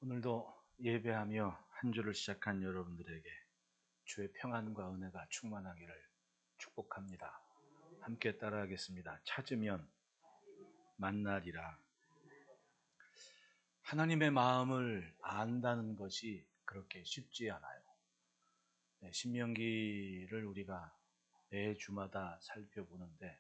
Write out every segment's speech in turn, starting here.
오늘도 예배하며 한 주를 시작한 여러분들에게 주의 평안과 은혜가 충만하기를 축복합니다. 함께 따라하겠습니다. 찾으면 만나리라. 하나님의 마음을 안다는 것이 그렇게 쉽지 않아요. 신명기를 우리가 매주마다 살펴보는데,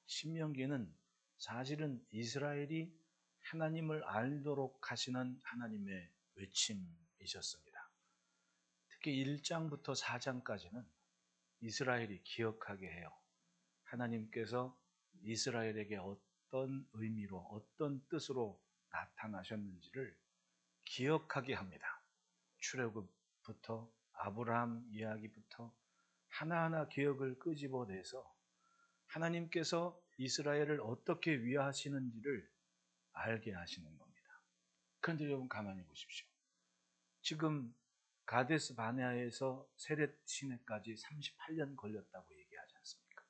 신명기는 사실은 이스라엘이 하나님을 알도록 하시는 하나님의 외침이셨습니다. 특히 1장부터 4장까지는 이스라엘이 기억하게 해요. 하나님께서 이스라엘에게 어떤 의미로, 어떤 뜻으로 나타나셨는지를 기억하게 합니다. 출애굽부터 아브라함 이야기부터 하나하나 기억을 끄집어내서 하나님께서 이스라엘을 어떻게 위하시는지를 알게 하시는 겁니다. 그런데 여러분 가만히 보십시오. 지금 가데스 바네아에서 세렛 시내까지 38년 걸렸다고 얘기하지 않습니까?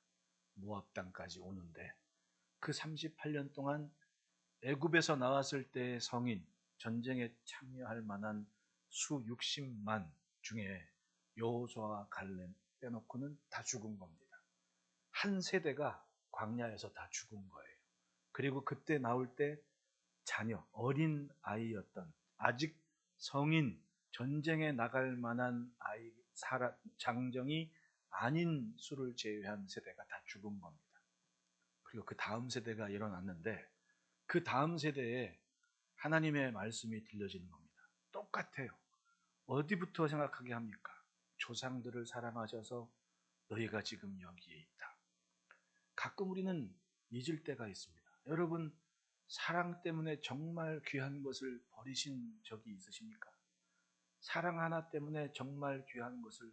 모압 땅까지 오는데 그 38년 동안 애굽에서 나왔을 때의 성인, 전쟁에 참여할 만한 수 60만 중에 여호수아와 갈렙 빼놓고는 다 죽은 겁니다. 한 세대가 광야에서 다 죽은 거예요. 그리고 그때 나올 때 자녀, 어린 아이였던, 아직 성인, 전쟁에 나갈 만한 아이, 장정이 아닌 수를 제외한 세대가 다 죽은 겁니다. 그리고 그 다음 세대가 일어났는데 그 다음 세대에 하나님의 말씀이 들려지는 겁니다. 똑같아요. 어디부터 생각하게 합니까? 조상들을 사랑하셔서 너희가 지금 여기에 있다. 가끔 우리는 잊을 때가 있습니다. 여러분, 사랑 때문에 정말 귀한 것을 버리신 적이 있으십니까? 사랑 하나 때문에 정말 귀한 것을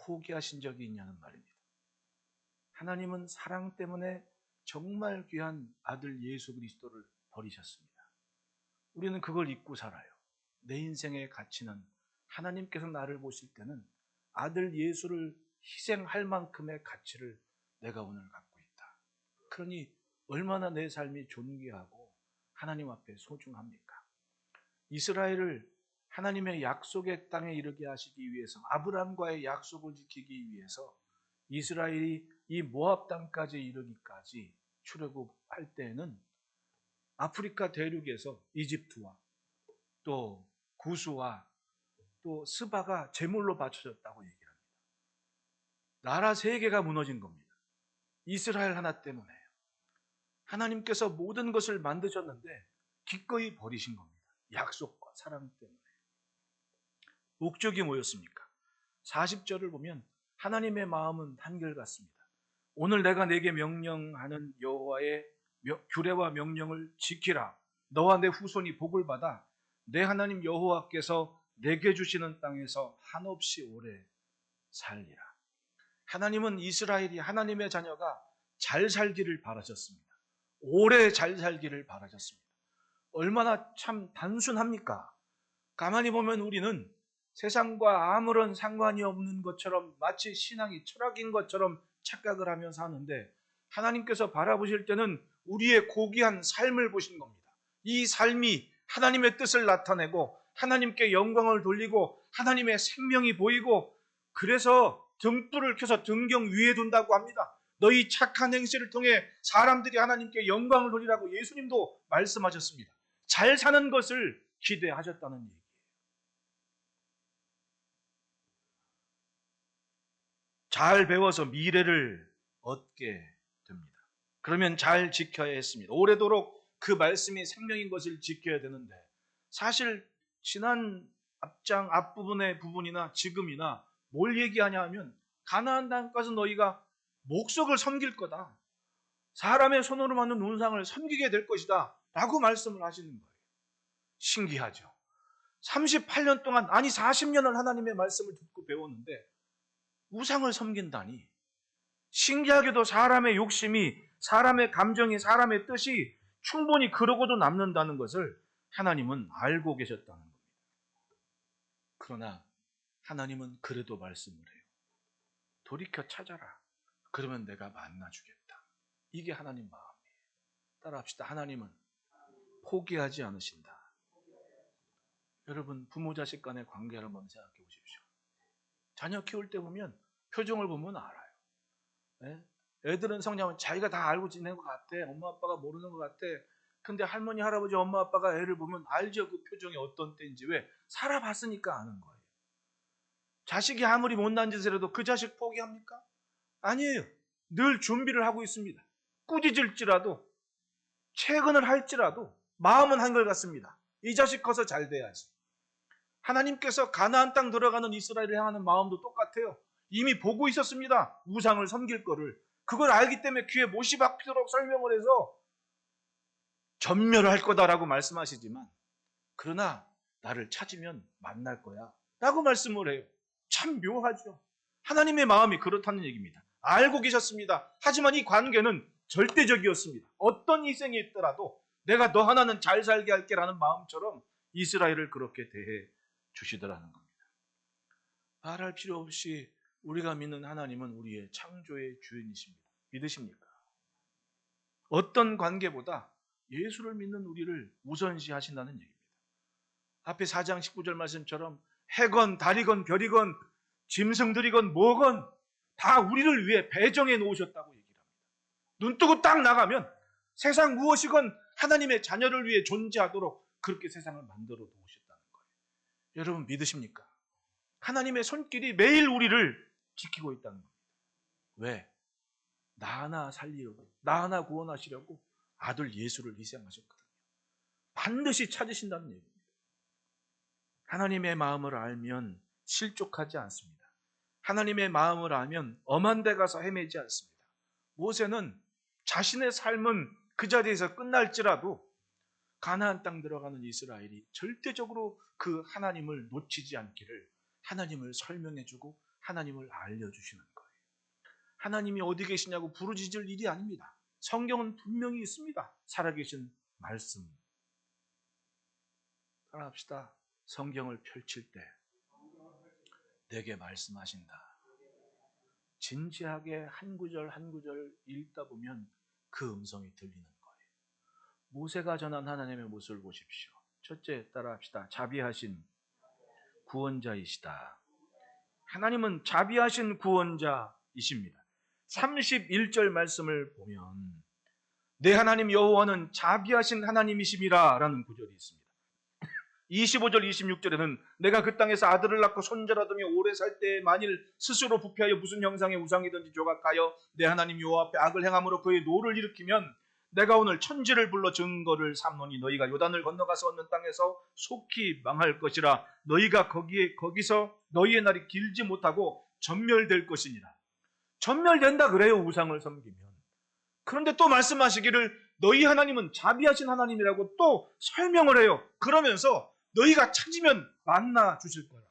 포기하신 적이 있냐는 말입니다. 하나님은 사랑 때문에 정말 귀한 아들 예수 그리스도를 버리셨습니다. 우리는 그걸 잊고 살아요. 내 인생의 가치는 하나님께서 나를 보실 때는 아들 예수를 희생할 만큼의 가치를 내가 오늘 갖고 있다. 그러니 얼마나 내 삶이 존귀하고 하나님 앞에 소중합니까? 이스라엘을 하나님의 약속의 땅에 이르게 하시기 위해서, 아브라함과의 약속을 지키기 위해서 이스라엘이 이 모압 땅까지 이르기까지 출애굽할 때에는 아프리카 대륙에서 이집트와 또 구스와 또 스바가 제물로 바쳐졌다고 얘기를 합니다. 나라 3개가 무너진 겁니다. 이스라엘 하나 때문에요. 하나님께서 모든 것을 만드셨는데 기꺼이 버리신 겁니다. 약속과 사랑 때문에. 목적이 뭐였습니까? 40절을 보면 하나님의 마음은 한결같습니다. 오늘 내가 내게 명령하는 여호와의 규례와 명령을 지키라. 너와 내 후손이 복을 받아 내 하나님 여호와께서 내게 주시는 땅에서 한없이 오래 살리라. 하나님은 이스라엘이 하나님의 자녀가 잘 살기를 바라셨습니다. 오래 잘 살기를 바라셨습니다. 얼마나 참 단순합니까? 가만히 보면 우리는 세상과 아무런 상관이 없는 것처럼, 마치 신앙이 철학인 것처럼 착각을 하며 사는데, 하나님께서 바라보실 때는 우리의 고귀한 삶을 보신 겁니다. 이 삶이 하나님의 뜻을 나타내고 하나님께 영광을 돌리고 하나님의 생명이 보이고, 그래서 등불을 켜서 등경 위에 둔다고 합니다. 너희 착한 행실을 통해 사람들이 하나님께 영광을 돌리라고 예수님도 말씀하셨습니다. 잘 사는 것을 기대하셨다는 얘기예요. 잘 배워서 미래를 얻게 됩니다. 그러면 잘 지켜야 했습니다. 오래도록 그 말씀이 생명인 것을 지켜야 되는데, 사실 지난 앞장 앞부분의 부분이나 지금이나 뭘 얘기하냐 하면, 가나안 땅까지 너희가 목석을 섬길 거다, 사람의 손으로 만든 운상을 섬기게 될 것이다 라고 말씀을 하시는 거예요. 신기하죠. 38년 동안, 아니 40년을 하나님의 말씀을 듣고 배웠는데 우상을 섬긴다니. 신기하게도 사람의 욕심이, 사람의 감정이, 사람의 뜻이 충분히 그러고도 남는다는 것을 하나님은 알고 계셨다는 겁니다. 그러나 하나님은 그래도 말씀을 해요. 돌이켜 찾아라. 그러면 내가 만나주겠다. 이게 하나님 마음이에요. 따라합시다. 하나님은 포기하지 않으신다. 여러분, 부모 자식 간의 관계를 한번 생각해 보십시오. 자녀 키울 때 보면 표정을 보면 알아요. 네? 애들은 성장은 자기가 다 알고 지내는 것 같아. 엄마 아빠가 모르는 것 같아. 근데 할머니 할아버지 엄마 아빠가 애를 보면 알죠. 그 표정이 어떤 때인지. 왜? 살아봤으니까 아는 거예요. 자식이 아무리 못난 짓을 해도 그 자식 포기합니까? 아니에요. 늘 준비를 하고 있습니다. 꾸짖을지라도 채근을 할지라도 마음은 한결 같습니다. 이 자식 커서 잘 돼야지. 하나님께서 가나안 땅 들어가는 이스라엘을 향하는 마음도 똑같아요. 이미 보고 있었습니다. 우상을 섬길 거를. 그걸 알기 때문에 귀에 못이 박히도록 설명을 해서 전멸할 거다라고 말씀하시지만, 그러나 나를 찾으면 만날 거야 라고 말씀을 해요. 참 묘하죠. 하나님의 마음이 그렇다는 얘기입니다. 알고 계셨습니다. 하지만 이 관계는 절대적이었습니다. 어떤 희생이 있더라도 내가 너 하나는 잘 살게 할게 라는 마음처럼 이스라엘을 그렇게 대해 주시더라는 겁니다. 말할 필요 없이 우리가 믿는 하나님은 우리의 창조의 주인이십니다. 믿으십니까? 어떤 관계보다 예수를 믿는 우리를 우선시하신다는 얘기입니다. 앞에 4장 19절 말씀처럼 해건 달이건 별이건 짐승들이건 뭐건 다 우리를 위해 배정해 놓으셨다고 얘기를 합니다. 눈 뜨고 딱 나가면 세상 무엇이건 하나님의 자녀를 위해 존재하도록 그렇게 세상을 만들어 놓으셨다는 거예요. 여러분 믿으십니까? 하나님의 손길이 매일 우리를 지키고 있다는 겁니다. 왜? 나 하나 살리려고, 나 하나 구원하시려고 아들 예수를 희생하셨거든요. 반드시 찾으신다는 얘기입니다. 하나님의 마음을 알면 실족하지 않습니다. 하나님의 마음을 알면 엄한 데 가서 헤매지 않습니다. 모세는 자신의 삶은 그 자리에서 끝날지라도 가나안 땅 들어가는 이스라엘이 절대적으로 그 하나님을 놓치지 않기를 하나님을 설명해주고 하나님을 알려주시는 거예요. 하나님이 어디 계시냐고 부르짖을 일이 아닙니다. 성경은 분명히 있습니다. 살아계신 말씀. 따라합시다. 성경을 펼칠 때 내게 말씀하신다. 진지하게 한 구절 한 구절 읽다 보면 그 음성이 들리는 거예요. 모세가 전한 하나님의 모습을 보십시오. 첫째, 따라합시다. 자비하신 구원자이시다. 하나님은 자비하신 구원자이십니다. 31절 말씀을 보면 내 하나님 여호와는 자비하신 하나님이심이라 라는 구절이 있습니다. 25절 26절에는 내가 그 땅에서 아들을 낳고 손자를 얻으며 오래 살 때에 만일 스스로 부패하여 무슨 형상의 우상이든지 조각하여 내 하나님 여호와 앞에 악을 행함으로 그의 노를 일으키면 내가 오늘 천지를 불러 증거를 삼노니 너희가 요단을 건너가서 얻는 땅에서 속히 망할 것이라. 너희가 거기서 너희의 날이 길지 못하고 전멸될 것이니라. 전멸된다 그래요, 우상을 섬기면. 그런데 또 말씀하시기를 너희 하나님은 자비하신 하나님이라고 또 설명을 해요. 그러면서 너희가 찾으면 만나 주실 거라.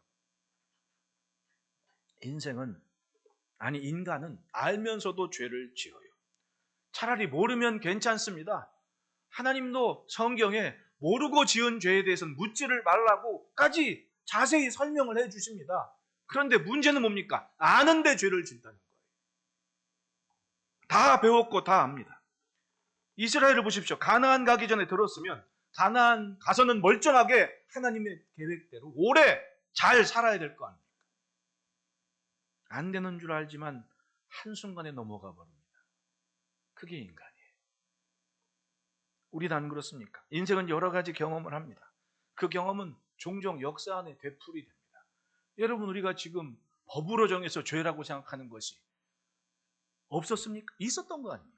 인간은 알면서도 죄를 지어요. 차라리 모르면 괜찮습니다. 하나님도 성경에 모르고 지은 죄에 대해서는 묻지를 말라고까지 자세히 설명을 해 주십니다. 그런데 문제는 뭡니까? 아는데 죄를 짓다는 거예요. 다 배웠고 다 압니다. 이스라엘을 보십시오. 가나안 가기 전에 들었으면 가나안 가서는 멀쩡하게 하나님의 계획대로 오래 잘 살아야 될 거 아닙니까? 안 되는 줄 알지만 한순간에 넘어가 버립니다. 그게 인간이에요. 우리는 안 그렇습니까? 인생은 여러 가지 경험을 합니다. 그 경험은 종종 역사 안에 되풀이 됩니다. 여러분, 우리가 지금 법으로 정해서 죄라고 생각하는 것이 없었습니까? 있었던 거 아닙니까?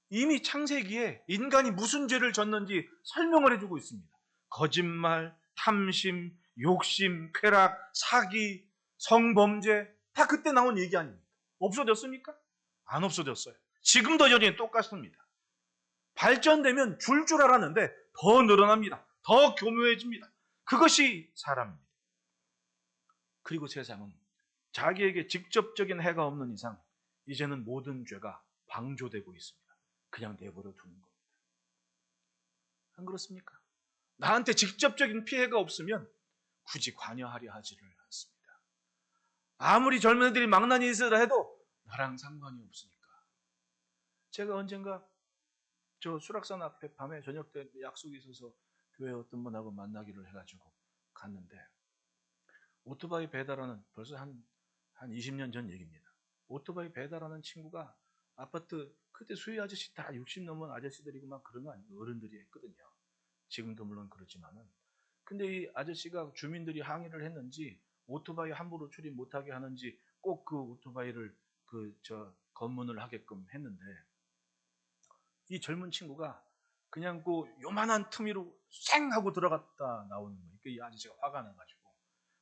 이미 창세기에 인간이 무슨 죄를 졌는지 설명을 해주고 있습니다. 거짓말, 탐심, 욕심, 쾌락, 사기, 성범죄 다 그때 나온 얘기 아닙니까? 없어졌습니까? 안 없어졌어요. 지금도 여전히 똑같습니다. 발전되면 줄 알았는데 더 늘어납니다. 더 교묘해집니다. 그것이 사람입니다. 그리고 세상은 자기에게 직접적인 해가 없는 이상 이제는 모든 죄가 방조되고 있습니다. 그냥 내버려 두는 겁니다. 안 그렇습니까? 나한테 직접적인 피해가 없으면 굳이 관여하려 하지를 않습니다. 아무리 젊은 애들이 망나니 있으라 해도 나랑 상관이 없으니까. 제가 언젠가 저 수락산 앞에 밤에 저녁 때 약속이 있어서 교회 어떤 분하고 만나기를 해가지고 갔는데, 오토바이 배달하는, 벌써 한 20년 전 얘기입니다. 오토바이 배달하는 친구가 아파트, 그때 수희 아저씨 다 60 넘은 아저씨들이고 막 그런 거 아니고 어른들이 했거든요. 지금도 물론 그렇지만은. 근데 이 아저씨가 주민들이 항의를 했는지 오토바이 함부로 출입 못하게 하는지 꼭 그 오토바이를 검문을 하게끔 했는데, 이 젊은 친구가 그냥 그 요만한 틈으로 쌩 하고 들어갔다 나오는 거예요. 이 아저씨가 화가 나가지고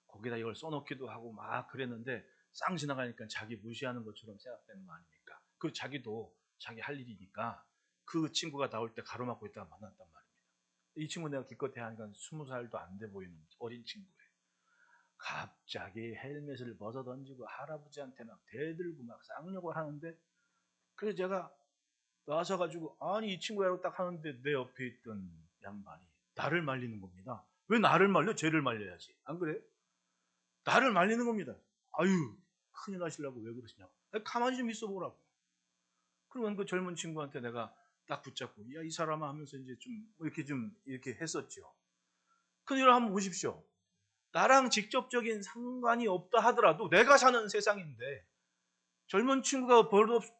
거기다 이걸 써놓기도 하고 막 그랬는데, 쌍 지나가니까 자기 무시하는 것처럼 생각되는 거 아닙니까? 그리고 자기도 자기 할 일이니까 그 친구가 나올 때 가로막고 있다가 만났단 말입니다. 이 친구 내가 기껏해야 하니까 20살도 안 돼 보이는 어린 친구예요. 갑자기 헬멧을 벗어 던지고 할아버지한테 막 대들고 막 쌍욕을 하는데, 그래서 제가 나서가지고 아니 이 친구야라고 딱 하는데 내 옆에 있던 양반이 나를 말리는 겁니다. 왜 나를 말려? 쟤를 말려야지. 안 그래요? 나를 말리는 겁니다. 아유 큰일 나시려고 왜 그러시냐고. 가만히 좀 있어 보라고. 그러면 그 젊은 친구한테 내가 딱 붙잡고 야 이 사람아 하면서 이제 좀 이렇게 했었죠. 큰일 한번 보십시오. 나랑 직접적인 상관이 없다 하더라도 내가 사는 세상인데 젊은 친구가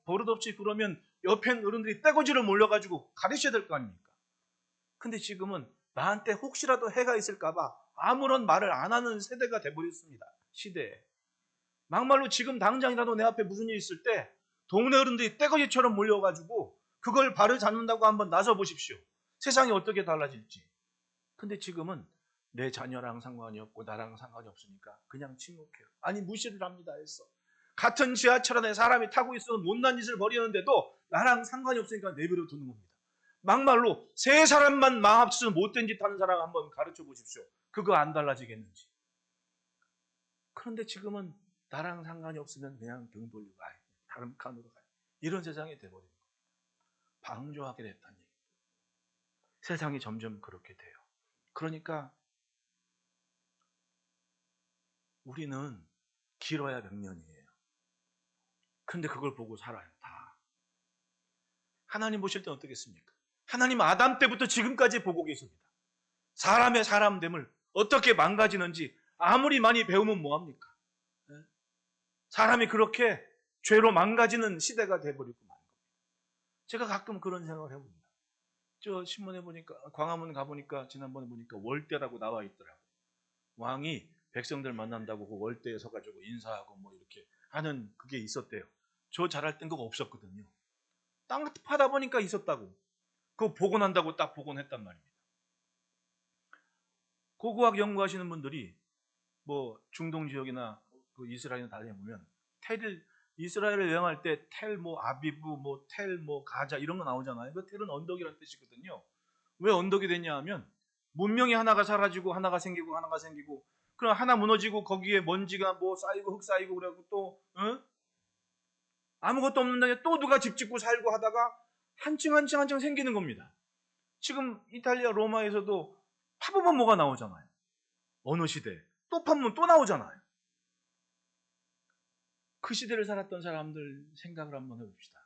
버릇없이 그러면 옆에 어른들이 떼거지를 몰려가지고 가르쳐야 될 거 아닙니까? 근데 지금은 나한테 혹시라도 해가 있을까봐 아무런 말을 안 하는 세대가 돼버렸습니다. 시대에. 막말로 지금 당장이라도 내 앞에 무슨 일이 있을 때 동네 어른들이 떼거지처럼 몰려가지고 그걸 바로잡는다고 한번 나서 보십시오. 세상이 어떻게 달라질지. 근데 지금은 내 자녀랑 상관이 없고 나랑 상관이 없으니까 그냥 침묵해요. 아니 무시를 합니다 했어. 같은 지하철 안에 사람이 타고 있어도 못난 짓을 벌이는데도 나랑 상관이 없으니까 내버려 두는 겁니다. 막말로 세 사람만 마음 합쳐서 못된 짓 하는 사람 한번 가르쳐 보십시오. 그거 안 달라지겠는지. 그런데 지금은 나랑 상관이 없으면 그냥 등 돌리고 다른 칸으로 가요. 이런 세상이 돼버린 겁니다. 방조하게 됐다는 얘기입니다. 세상이 점점 그렇게 돼요. 그러니까 우리는 길어야 100년이에요. 그런데 그걸 보고 살아요. 다. 하나님 보실 때는 어떻겠습니까? 하나님 아담 때부터 지금까지 보고 계십니다. 사람의 사람됨을 어떻게 망가지는지 아무리 많이 배우면 뭐합니까? 사람이 그렇게 죄로 망가지는 시대가 돼버리고 마는 겁니다. 제가 가끔 그런 생각을 해봅니다. 저 신문에 보니까 광화문 가보니까 지난번에 보니까 월대라고 나와 있더라고요. 왕이 백성들 만난다고 그 월대에 서가지고 인사하고 뭐 이렇게 하는 그게 있었대요. 저 잘할 땐 그거 없었거든요. 땅 파다 보니까 있었다고. 그거 복원한다고 딱 복원했단 말입니다. 고고학 연구하시는 분들이 뭐 중동 지역이나 그 이스라엘이나 다녀보면 이스라엘을 여행할 때 텔 뭐 아비브 뭐 텔 뭐 가자 이런 거 나오잖아요. 그 텔은 언덕이라는 뜻이거든요. 왜 언덕이 됐냐 하면 문명이 하나가 사라지고 하나가 생기고 하나가 생기고 그럼 하나 무너지고 거기에 먼지가 뭐 쌓이고 흙 쌓이고 그래고 또 아무것도 없는데 또 누가 집 짓고 살고 하다가 한층 생기는 겁니다. 지금 이탈리아 로마에서도 파보면 뭐가 나오잖아요. 어느 시대 또 파보면 또 나오잖아요. 그 시대를 살았던 사람들 생각을 한번 해봅시다.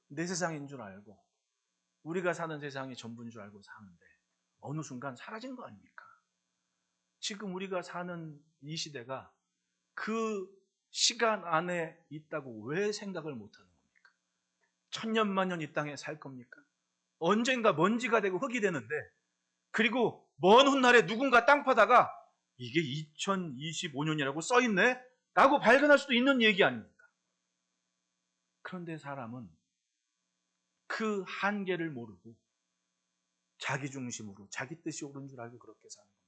내 세상인 줄 알고 우리가 사는 세상이 전부인 줄 알고 사는데 어느 순간 사라진 거 아닙니까? 지금 우리가 사는 이 시대가 그 시간 안에 있다고 왜 생각을 못하는 겁니까? 천년만년 이 땅에 살 겁니까? 언젠가 먼지가 되고 흙이 되는데 그리고 먼 훗날에 누군가 땅 파다가 이게 2025년이라고 써있네? 라고 발견할 수도 있는 얘기 아닙니까? 그런데 사람은 그 한계를 모르고 자기 중심으로 자기 뜻이 옳은 줄 알고 그렇게 사는 겁니다.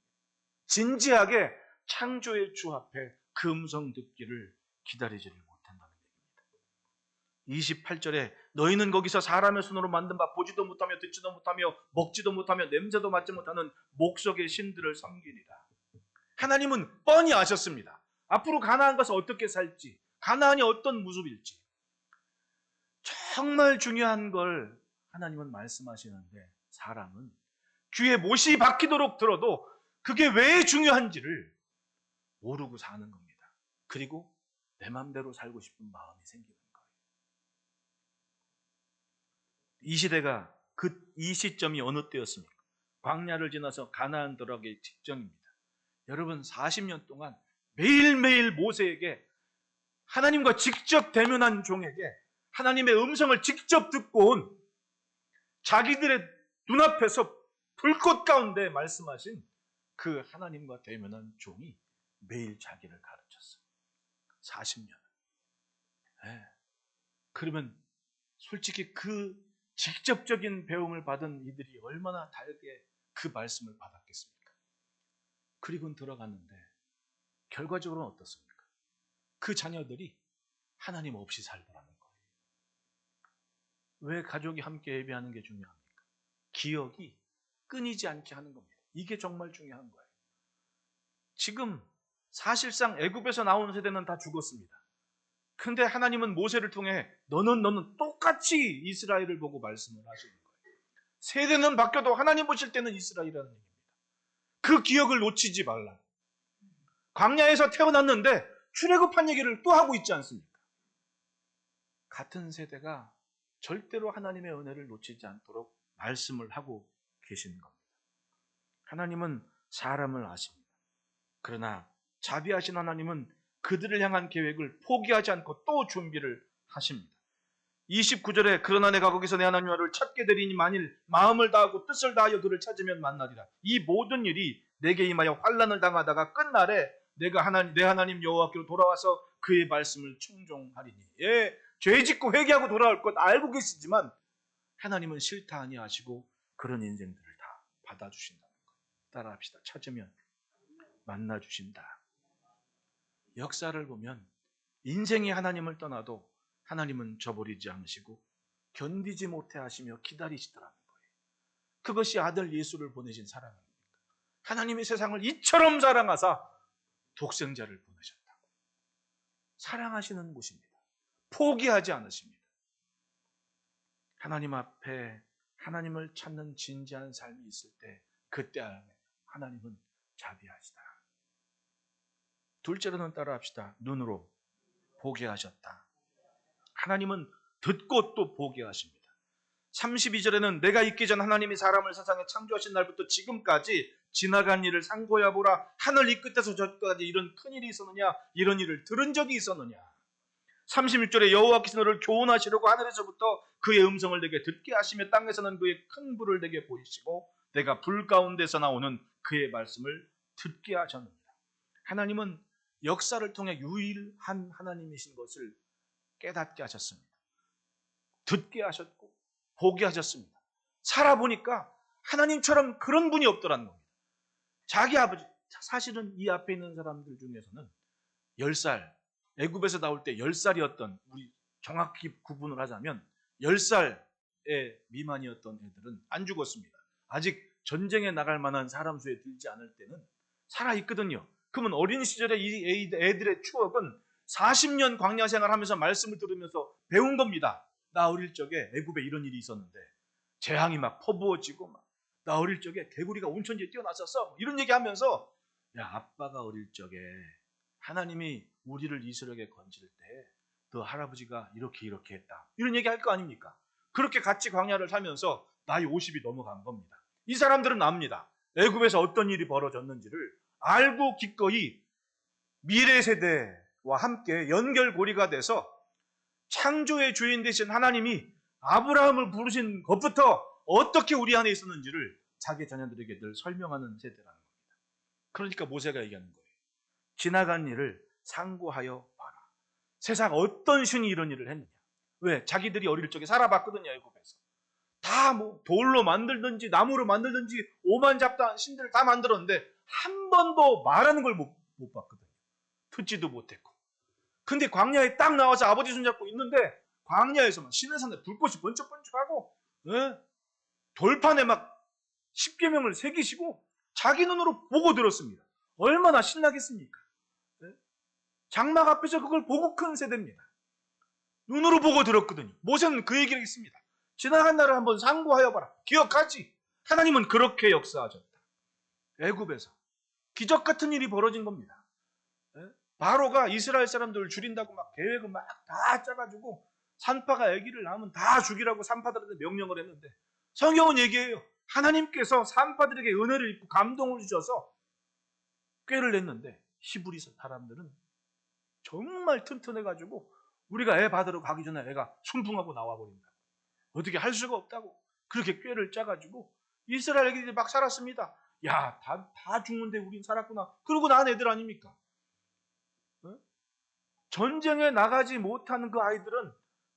진지하게 창조의 주 앞에 그 음성 듣기를 기다리지를 못한다는 얘기입니다. 28절에 너희는 거기서 사람의 손으로 만든 바 보지도 못하며 듣지도 못하며 먹지도 못하며 냄새도 맡지 못하는 목석의 신들을 섬기리라. 하나님은 뻔히 아셨습니다. 앞으로 가나안 가서 어떻게 살지, 가나안이 어떤 모습일지 정말 중요한 걸 하나님은 말씀하시는데 사람은 귀에 못이 박히도록 들어도 그게 왜 중요한지를 모르고 사는 겁니다. 그리고 내 맘대로 살고 싶은 마음이 생기는 거예요. 이 시대가 이 시점이 어느 때였습니까? 광야를 지나서 가나안 들어가기 직전입니다. 여러분 40년 동안 매일매일 모세에게 하나님과 직접 대면한 종에게 하나님의 음성을 직접 듣고 온 자기들의 눈앞에서 불꽃 가운데 말씀하신 그 하나님과 대면한 종이 매일 자기를 가르쳤어요. 40년. 네. 그러면 솔직히 그 직접적인 배움을 받은 이들이 얼마나 달게 그 말씀을 받았겠습니까? 그리고는 들어갔는데 결과적으로는 어떻습니까? 그 자녀들이 하나님 없이 살더라는 거예요. 왜 가족이 함께 예배하는 게 중요합니까? 기억이 끊이지 않게 하는 겁니다. 이게 정말 중요한 거예요. 지금 사실상 애굽에서 나온 세대는 다 죽었습니다. 근데 하나님은 모세를 통해 너는 똑같이 이스라엘을 보고 말씀을 하시는 거예요. 세대는 바뀌어도 하나님 보실 때는 이스라엘이라는 얘기입니다. 그 기억을 놓치지 말라. 광야에서 태어났는데 출애굽한 얘기를 또 하고 있지 않습니까? 같은 세대가 절대로 하나님의 은혜를 놓치지 않도록 말씀을 하고 계시는 겁니다. 하나님은 사람을 아십니다. 그러나 자비하신 하나님은 그들을 향한 계획을 포기하지 않고 또 준비를 하십니다. 29절에 그러나 내가 거기서 내 하나님을 찾게 되리니 만일 마음을 다하고 뜻을 다하여 그를 찾으면 만나리라. 이 모든 일이 내게 임하여 환난을 당하다가 끝날에 내가 내 하나님 여호와께로 돌아와서 그의 말씀을 청종하리니. 예, 죄 짓고 회개하고 돌아올 것 알고 계시지만 하나님은 싫다 아니하시고 그런 인생들을 다 받아주신다는 거예요. 따라합시다. 찾으면 만나주신다. 역사를 보면 인생이 하나님을 떠나도 하나님은 저버리지 않으시고 견디지 못해 하시며 기다리시더라는 거예요. 그것이 아들 예수를 보내신 사랑 아닙니까? 하나님이 세상을 이처럼 사랑하사 독생자를 보내셨다. 사랑하시는 곳입니다. 포기하지 않으십니다. 하나님 앞에 하나님을 찾는 진지한 삶이 있을 때 그때 하나님은 자비하시다. 둘째로는 따라합시다. 눈으로 보게 하셨다. 하나님은 듣고 또 보게 하십니다. 32절에는 내가 있기 전 하나님이 사람을 세상에 창조하신 날부터 지금까지 지나간 일을 상고해 보라. 하늘 이 끝에서 저 끝까지 이런 큰일이 있었느냐, 이런 일을 들은 적이 있었느냐. 36절에 여호와께서 너를 교훈하시려고 하늘에서부터 그의 음성을 내게 듣게 하시며 땅에서는 그의 큰 불을 내게 보이시고 내가 불 가운데서 나오는 그의 말씀을 듣게 하셨느니라. 하나님은 역사를 통해 유일한 하나님이신 것을 깨닫게 하셨습니다. 듣게 하셨고 보게 하셨습니다. 살아보니까 하나님처럼 그런 분이 없더라는 겁니다. 자기 아버지, 사실은 이 앞에 있는 사람들 중에서는 10살, 애굽에서 나올 때 10살이었던, 우리 정확히 구분을 하자면 10살의 미만이었던 애들은 안 죽었습니다. 아직 전쟁에 나갈 만한 사람 수에 들지 않을 때는 살아있거든요. 그러면 어린 시절에 이 애들의 추억은 40년 광야 생활하면서 말씀을 들으면서 배운 겁니다. 나 어릴 적에 애굽에 이런 일이 있었는데 재앙이 막 퍼부어지고 나 어릴 적에 개구리가 온천지에 뛰어났었어. 이런 얘기하면서 야, 아빠가 어릴 적에 하나님이 우리를 이스라엘에 건질 때 너 할아버지가 이렇게 했다. 이런 얘기 할 거 아닙니까? 그렇게 같이 광야를 살면서 나이 50이 넘어간 겁니다. 이 사람들은 압니다. 애굽에서 어떤 일이 벌어졌는지를 알고 기꺼이 미래 세대와 함께 연결고리가 돼서 창조의 주인 되신 하나님이 아브라함을 부르신 것부터 어떻게 우리 안에 있었는지를 자기 자녀들에게 늘 설명하는 세대라는 겁니다. 그러니까 모세가 얘기하는 거예요. 지나간 일을 상고하여 봐라. 세상 어떤 신이 이런 일을 했느냐. 왜? 자기들이 어릴 적에 살아봤거든요. 애굽에서. 다 돌로 만들든지 나무로 만들든지 오만잡다한 신들을 다 만들었는데 한 번도 말하는 걸 못 봤거든요. 듣지도 못했고. 근데 광야에 딱 나와서 아버지 손잡고 있는데 광야에서만 시내산에 불꽃이 번쩍번쩍하고 돌판에 막 십계명을 새기시고 자기 눈으로 보고 들었습니다. 얼마나 신나겠습니까? 장막 앞에서 그걸 보고 큰 세대입니다. 눈으로 보고 들었거든요. 모세는 그 얘기를 했습니다. 지나간 날을 한번 상고하여 봐라. 기억하지? 하나님은 그렇게 역사하셨다. 애굽에서 기적 같은 일이 벌어진 겁니다. 바로가 이스라엘 사람들을 죽인다고 막 계획을 막 다 짜가지고 산파가 아기를 낳으면 다 죽이라고 산파들한테 명령을 했는데 성경은 얘기해요. 하나님께서 산파들에게 은혜를 입고 감동을 주셔서 꾀를 냈는데 히브리 사람들은 정말 튼튼해가지고 우리가 애 받으러 가기 전에 애가 순풍하고 나와버린다. 어떻게 할 수가 없다고 그렇게 꾀를 짜가지고 이스라엘 애기들이 막 살았습니다. 야, 다 죽는데 우린 살았구나. 그러고 난 애들 아닙니까? 어? 전쟁에 나가지 못하는 그 아이들은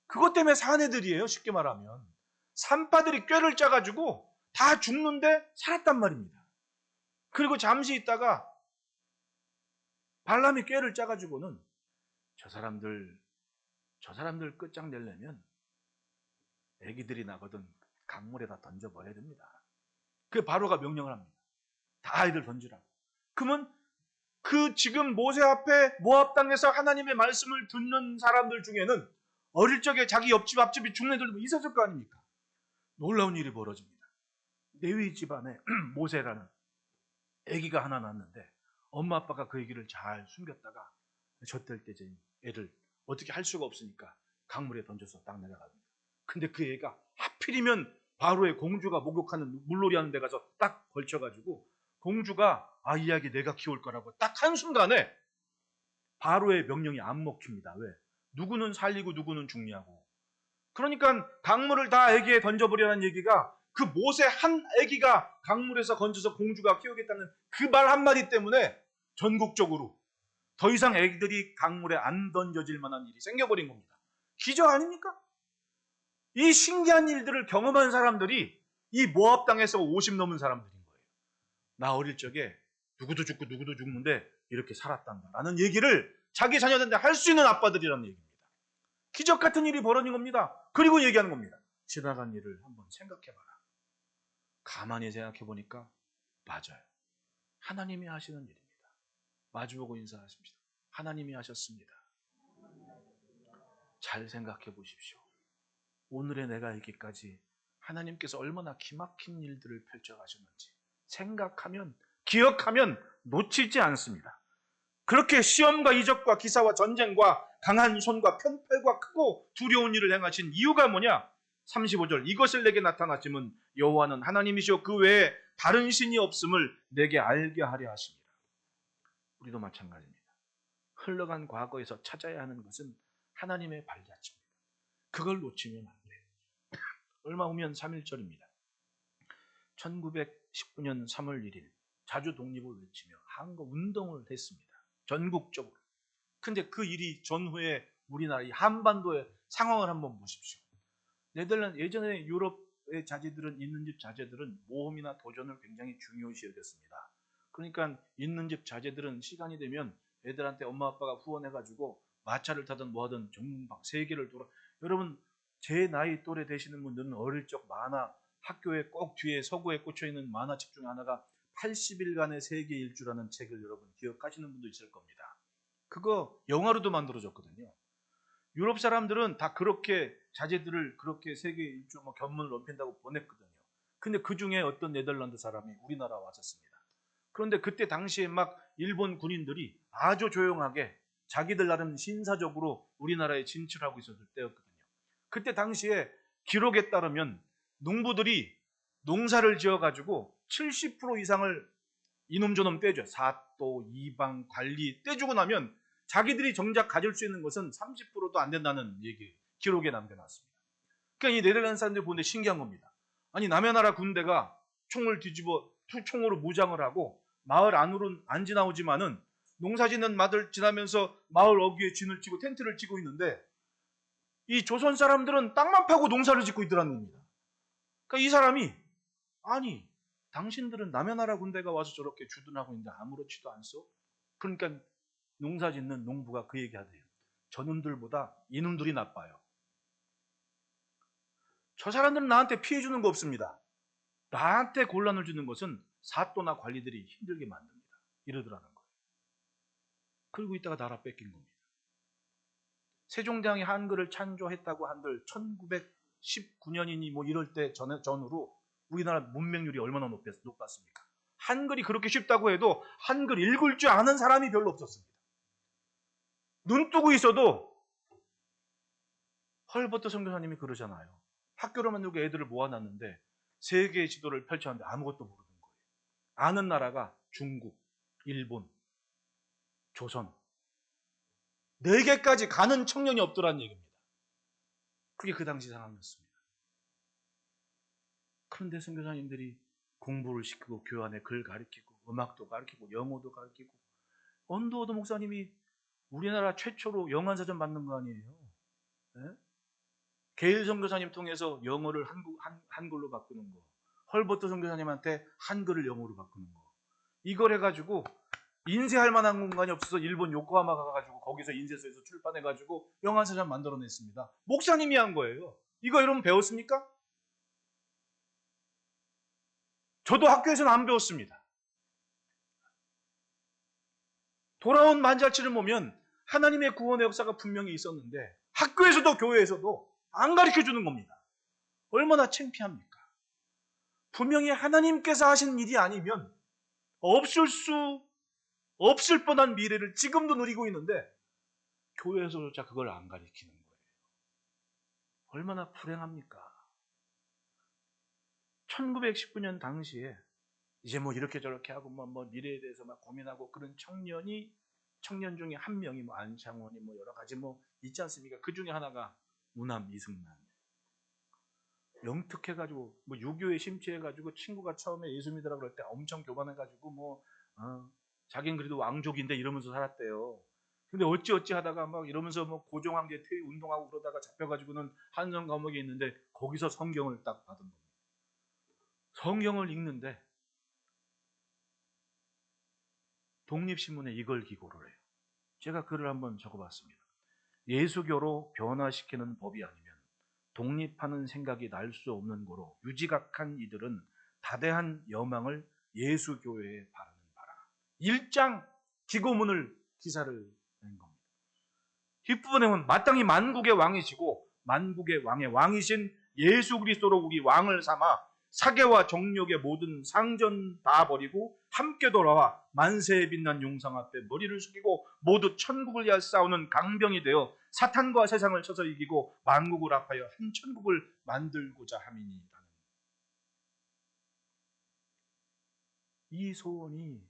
그것 때문에 산 애들이에요. 쉽게 말하면. 산파들이 꾀를 짜가지고 다 죽는데 살았단 말입니다. 그리고 잠시 있다가 발람이 꾀를 짜가지고는 저 사람들 끝장내려면 애기들이 나거든 강물에다 던져버려야 됩니다. 그 바로가 명령을 합니다. 다 아이들 던지라고. 그러면 그 지금 모세 앞에 모압 땅에서 하나님의 말씀을 듣는 사람들 중에는 어릴 적에 자기 옆집 앞집이 죽는 애들도 있었을 거 아닙니까? 놀라운 일이 벌어집니다. 레위 집안에 모세라는 아기가 하나 낳았는데 엄마 아빠가 그 아기를 잘 숨겼다가 젖될 때 애를 어떻게 할 수가 없으니까 강물에 던져서 딱 내려갑니다. 근데 그 애가 하필이면 바로의 공주가 목욕하는 물놀이 하는 데 가서 딱 걸쳐가지고 공주가 이 아기 내가 키울 거라고 딱 한순간에 바로의 명령이 안 먹힙니다. 왜? 누구는 살리고 누구는 죽냐고. 그러니까 강물을 다 아기에 던져버리라는 얘기가 그 모세 한 아기가 강물에서 건져서 공주가 키우겠다는 그 말 한마디 때문에 전국적으로 더 이상 아기들이 강물에 안 던져질 만한 일이 생겨버린 겁니다. 기적 아닙니까? 이 신기한 일들을 경험한 사람들이 이 모압 땅에서 50 넘은 사람들인 거예요. 나 어릴 적에 누구도 죽고 누구도 죽는데 이렇게 살았단다 라는 얘기를 자기 자녀들한테 할 수 있는 아빠들이라는 얘기입니다. 기적 같은 일이 벌어진 겁니다. 그리고 얘기하는 겁니다. 지나간 일을 한번 생각해봐라. 가만히 생각해보니까 맞아요. 하나님이 하시는 일입니다. 마주보고 인사하십시다. 하나님이 하셨습니다. 잘 생각해 보십시오. 오늘의 내가 있기까지 하나님께서 얼마나 기막힌 일들을 펼쳐가셨는지 생각하면, 기억하면 놓치지 않습니다. 그렇게 시험과 이적과 기사와 전쟁과 강한 손과 편팔과 크고 두려운 일을 행하신 이유가 뭐냐? 35절 이것을 내게 나타나심은 여호와는 하나님이시오 그 외에 다른 신이 없음을 내게 알게 하려 하십니다. 우리도 마찬가지입니다. 흘러간 과거에서 찾아야 하는 것은 하나님의 발자취입니다. 그걸 놓치면 안 돼요. 얼마 후면 3.1절입니다. 1919년 3월 1일 자주 독립을 외치며 한거 운동을 했습니다. 전국적으로. 근데 그 일이 전후에 우리나라 이 한반도의 상황을 한번 보십시오. 네덜란드 예전에 유럽의 자제들은 있는 집 자제들은 모험이나 도전을 굉장히 중요시 여겼습니다. 그러니까 있는 집 자제들은 시간이 되면 애들한테 엄마 아빠가 후원해가지고 마차를 타든 뭐하든 전방 세계를 돌아. 여러분 제 나이 또래 되시는 분들은 어릴 적 만화 학교에 꼭 뒤에 서구에 꽂혀 있는 만화책 중에 하나가 80일간의 세계 일주라는 책을 여러분 기억하시는 분도 있을 겁니다. 그거 영화로도 만들어졌거든요. 유럽 사람들은 다 그렇게 자제들을 그렇게 세계 일주 견문을 넓힌다고 보냈거든요. 근데 그 중에 어떤 네덜란드 사람이 우리나라 왔었습니다. 그런데 그때 당시에 막 일본 군인들이 아주 조용하게 자기들 나름 신사적으로 우리나라에 진출하고 있었을 때였거든요. 그때 당시에 기록에 따르면 농부들이 농사를 지어가지고 70% 이상을 이놈저놈 떼줘요. 사또, 이방, 관리 떼주고 나면 자기들이 정작 가질 수 있는 것은 30%도 안 된다는 얘기 기록에 남겨놨습니다. 그러니까 이 네덜란드 사람들이 보는데 신기한 겁니다. 아니 남의 나라 군대가 총을 뒤집어 총으로 무장을 하고 마을 안으로는 안 지나오지만은 농사 짓는 마을 지나면서 마을 어귀에 진을 치고 텐트를 치고 있는데 이 조선 사람들은 땅만 파고 농사를 짓고 있더라는 겁니다. 그러니까 이 사람이 아니 당신들은 남의 나라 군대가 와서 저렇게 주둔하고 있는데 아무렇지도 않소? 그러니까 농사 짓는 농부가 그 얘기하대요. 저놈들보다 이놈들이 나빠요. 저 사람들은 나한테 피해 주는 거 없습니다. 나한테 곤란을 주는 것은 사또나 관리들이 힘들게 만듭니다. 이러더라는 거예요. 그리고 있다가 나라 뺏긴 겁니다. 세종대왕이 한글을 창조했다고 한들 1919년이니 뭐 이럴 때 전후로 우리나라 문맹률이 얼마나 높았습니까? 한글이 그렇게 쉽다고 해도 한글 읽을 줄 아는 사람이 별로 없었습니다. 눈 뜨고 있어도 헐버트 선교사님이 그러잖아요. 학교를 만들고 애들을 모아놨는데 세계의 지도를 펼쳤는데 아무것도 모르는 거예요. 아는 나라가 중국, 일본, 조선 4개까지 가는 청년이 없더란 얘기입니다. 그게 그 당시 상황이었습니다. 그런데 선교사님들이 공부를 시키고 교환에 글 가르치고 음악도 가르치고 영어도 가르치고, 언더우드 목사님이 우리나라 최초로 영한사전 만든 거 아니에요? 네? 게일 선교사님 통해서 영어를 한글로 바꾸는 거, 헐버트 선교사님한테 한글을 영어로 바꾸는 거, 이걸 해가지고 인쇄할 만한 공간이 없어서 일본 요코하마 가가지고 거기서 인쇄소에서 출판해가지고 영한사전 만들어냈습니다. 목사님이 한 거예요. 이거 여러분 배웠습니까? 저도 학교에서는 안 배웠습니다. 돌아온 만잘치를 보면 하나님의 구원의 역사가 분명히 있었는데 학교에서도 교회에서도 안 가르쳐주는 겁니다. 얼마나 창피합니까? 분명히 하나님께서 하신 일이 아니면 없을 뻔한 미래를 지금도 누리고 있는데 교회에서조차 그걸 안 가르치는 거예요. 얼마나 불행합니까? 1919년 당시에 이제 뭐 이렇게 저렇게 하고 뭐 미래에 대해서 막 고민하고 그런 청년 중에 한 명이 뭐 안창원이 뭐 여러 가지 뭐 있지 않습니까? 그 중에 하나가 우남 이승만. 영특해가지고 뭐 유교에 심취해가지고 친구가 처음에 예수 믿으라 그럴 때 엄청 교만해가지고 자기는 그래도 왕족인데 이러면서 살았대요. 근데 어찌 하다가 막 이러면서 뭐 고종황제 퇴위 운동하고 그러다가 잡혀가지고는 한성 감옥에 있는데 거기서 성경을 딱 받은 겁니다. 성경을 읽는데 독립신문에 이걸 기고를 해요. 제가 글을 한번 적어봤습니다. 예수교로 변화시키는 법이 아니면 독립하는 생각이 날 수 없는 고로 유지각한 이들은 다대한 여망을 예수교회에 바라는 바라. 1장 기고문을 기사를 낸 겁니다. 뒷부분에 보면 마땅히 만국의 왕이시고 만국의 왕의 왕이신 예수 그리스도로 우리 왕을 삼아 사계와 정욕의 모든 상전 다 버리고 함께 돌아와 만세에 빛난 용상 앞에 머리를 숙이고 모두 천국을 위하여 싸우는 강병이 되어 사탄과 세상을 쳐서 이기고 만국을 합하여 한 천국을 만들고자 함이니라는 이 소원이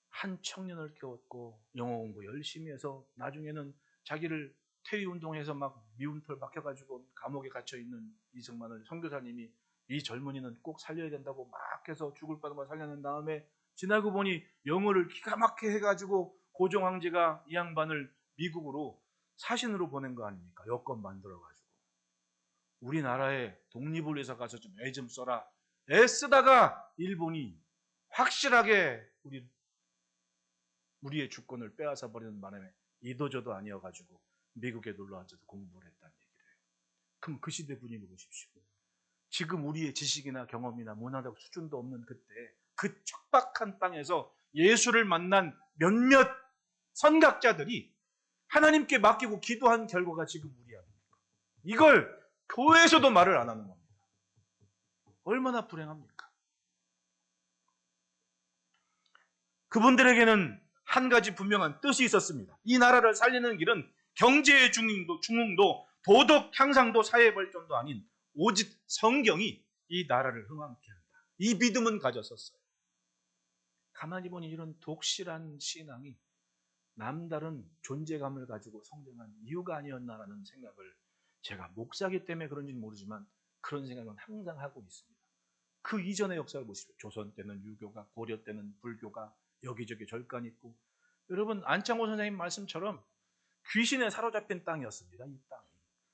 한 청년을 키웠고 영어 공부 열심히 해서 나중에는 자기를 퇴위운동해서 막 미움털 박혀가지고 감옥에 갇혀있는 이승만을 선교사님이 이 젊은이는 꼭 살려야 된다고 막 해서 죽을 뻔하고 살려낸 다음에 지나고 보니 영어를 기가 막히게 해가지고 고종황제가 이 양반을 미국으로 사신으로 보낸 거 아닙니까? 여권 만들어가지고 우리나라에 독립을 위해서 가서 좀 애 좀 써라 애쓰다가 일본이 확실하게 우리의 주권을 빼앗아 버리는 바람에 이도저도 아니어가지고 미국에 놀러 앉아서 공부를 했다는 얘기를 해요. 그럼 그 시대 분위기 보십시오. 지금 우리의 지식이나 경험이나 문화적 수준도 없는 그때 그 척박한 땅에서 예수를 만난 몇몇 선각자들이 하나님께 맡기고 기도한 결과가 지금 우리 아닙니까? 이걸 교회에서도 말을 안 하는 겁니다. 얼마나 불행합니까? 그분들에게는 한 가지 분명한 뜻이 있었습니다. 이 나라를 살리는 길은 경제의 중흥도 도덕 향상도 사회 발전도 아닌 오직 성경이 이 나라를 흥왕케 한다. 이 믿음은 가졌었어요. 가만히 보니 이런 독실한 신앙이 남다른 존재감을 가지고 성장한 이유가 아니었나라는 생각을 제가 목사기 때문에 그런지는 모르지만 그런 생각은 항상 하고 있습니다. 그 이전의 역사를 보십시오. 조선 때는 유교가, 고려 때는 불교가 여기저기 절간 있고, 여러분 안창호 선생님 말씀처럼 귀신에 사로잡힌 땅이었습니다. 이 땅이.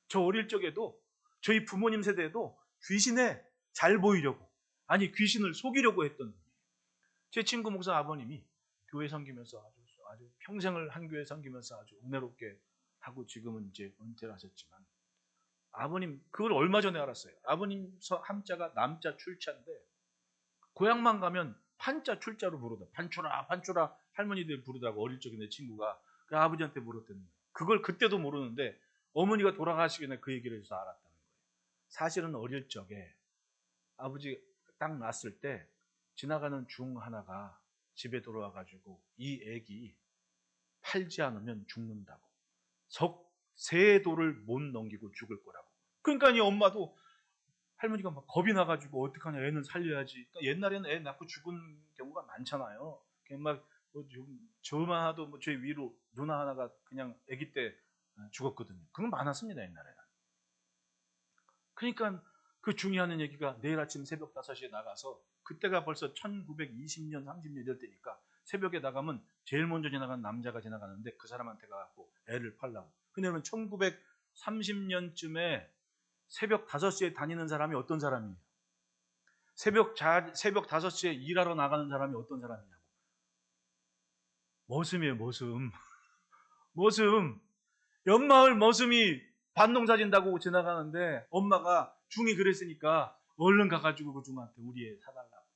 저 어릴 적에도 저희 부모님 세대에도 귀신에 잘 보이려고, 아니 귀신을 속이려고 했던 분이에요. 제 친구 목사 아버님이 교회 섬기면서 아주 평생을 한 교회 섬기면서 아주 은혜롭게 하고 지금은 이제 은퇴를 하셨지만, 아버님 그걸 얼마 전에 알았어요. 아버님 함자가 남자 출자인데 고향만 가면 판자 출자로 부르다. 판초라 할머니들 부르다고 어릴 적에 내 친구가 그 아버지한테 물었다는 거예요. 그걸 그때도 모르는데 어머니가 돌아가시기 전에 그 얘기를 해서 알았다는 거예요. 사실은 어릴 적에 아버지 딱 낳았을 때 지나가는 중 하나가 집에 들어와가지고 이 애기 팔지 않으면 죽는다고. 세도를 못 넘기고 죽을 거라고. 그러니까 이 엄마도 할머니가 막 겁이 나가지고 어떡하냐, 애는 살려야지. 그러니까 옛날에는 애 낳고 죽은 경우가 많잖아요. 그냥 막 저만 하도 뭐 제 위로 누나 하나가 그냥 아기 때 죽었거든요. 그건 많았습니다, 옛날에는. 그러니까 그 중요한 얘기가 내일 아침 새벽 5시에 나가서, 그때가 벌써 1920년, 30년 이럴 때니까 새벽에 나가면 제일 먼저 지나가는 남자가 지나가는데 그 사람한테 가고 애를 팔라고. 왜냐면 1930년쯤에 새벽 5시에 다니는 사람이 어떤 사람이에요? 새벽 5시에 일하러 나가는 사람이 어떤 사람이냐고. 머슴이에요, 머슴. 머슴. 옆마을 머슴이 반농사 진다고 지나가는데 엄마가 중이 그랬으니까 얼른 가가지고 그 중한테 우리 애 사달라고.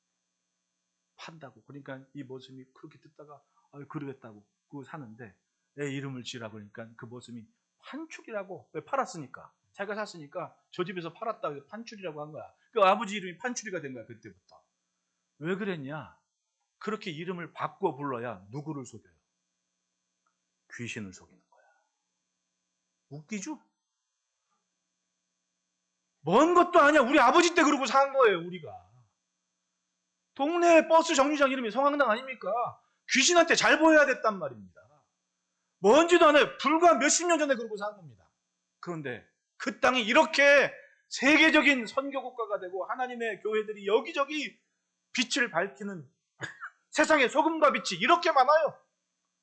판다고. 그러니까 이 머슴이 그렇게 듣다가 그러겠다고 그거 사는데 애 이름을 지으라 그러니까 그 머슴이 판출이라고. 왜? 팔았으니까. 자기가 샀으니까 저 집에서 팔았다 판출이라고 한 거야. 그 아버지 이름이 판출이가 된 거야, 그때부터. 왜 그랬냐? 그렇게 이름을 바꿔 불러야 누구를 속여요? 귀신을 속이는 거야. 웃기죠? 먼 것도 아니야. 우리 아버지 때 그러고 산 거예요, 우리가. 동네 버스 정류장 이름이 성황당 아닙니까? 귀신한테 잘 보여야 됐단 말입니다. 뭔지도 않아요. 불과 몇십 년 전에 그러고 산 겁니다. 그런데 그 땅이 이렇게 세계적인 선교국가가 되고 하나님의 교회들이 여기저기 빛을 밝히는 세상에 소금과 빛이 이렇게 많아요.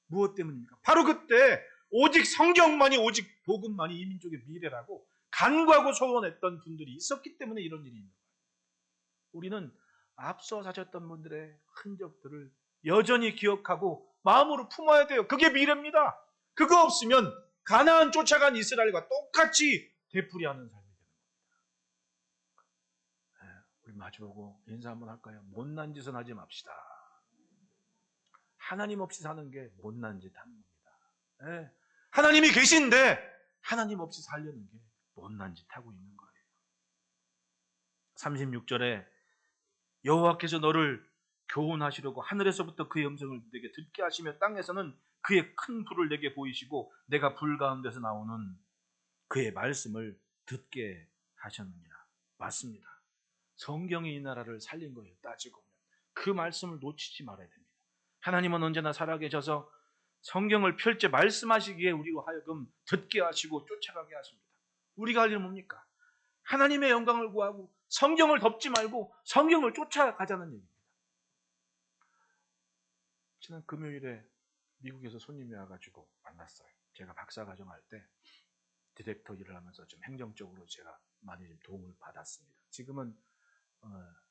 무엇 때문입니까? 바로 그때 오직 성경만이, 오직 복음만이 이 민족의 미래라고 간구하고 소원했던 분들이 있었기 때문에 이런 일이 있는 거예요. 우리는 앞서 사셨던 분들의 흔적들을 여전히 기억하고 마음으로 품어야 돼요. 그게 미래입니다. 그거 없으면 가나안 쫓아간 이스라엘과 똑같이 되풀이하는 삶이 되는 겁니다. 우리 마주보고 인사 한번 할까요? 못난 짓은 하지 맙시다. 하나님 없이 사는 게 못난 짓 하는 겁니다. 하나님이 계신데 하나님 없이 살려는 게 못난 짓 하고 있는 거예요. 36절에 여호와께서 너를 교훈하시려고 하늘에서부터 그의 음성을 내게 듣게 하시며 땅에서는 그의 큰 불을 내게 보이시고 내가 불 가운데서 나오는 그의 말씀을 듣게 하셨느니라. 맞습니다. 성경이 이 나라를 살린 거예요. 따지고 보면 그 말씀을 놓치지 말아야 됩니다. 하나님은 언제나 살아계셔서 성경을 펼쳐 말씀하시기에 우리로 하여금 듣게 하시고 쫓아가게 하십니다. 우리가 할 일은 뭡니까? 하나님의 영광을 구하고 성경을 덮지 말고 성경을 쫓아가자는 얘기입니다. 지난 금요일에 미국에서 손님이 와가지고 만났어요. 제가 박사과정할 때 디렉터 일을 하면서 좀 행정적으로 제가 많이 좀 도움을 받았습니다. 지금은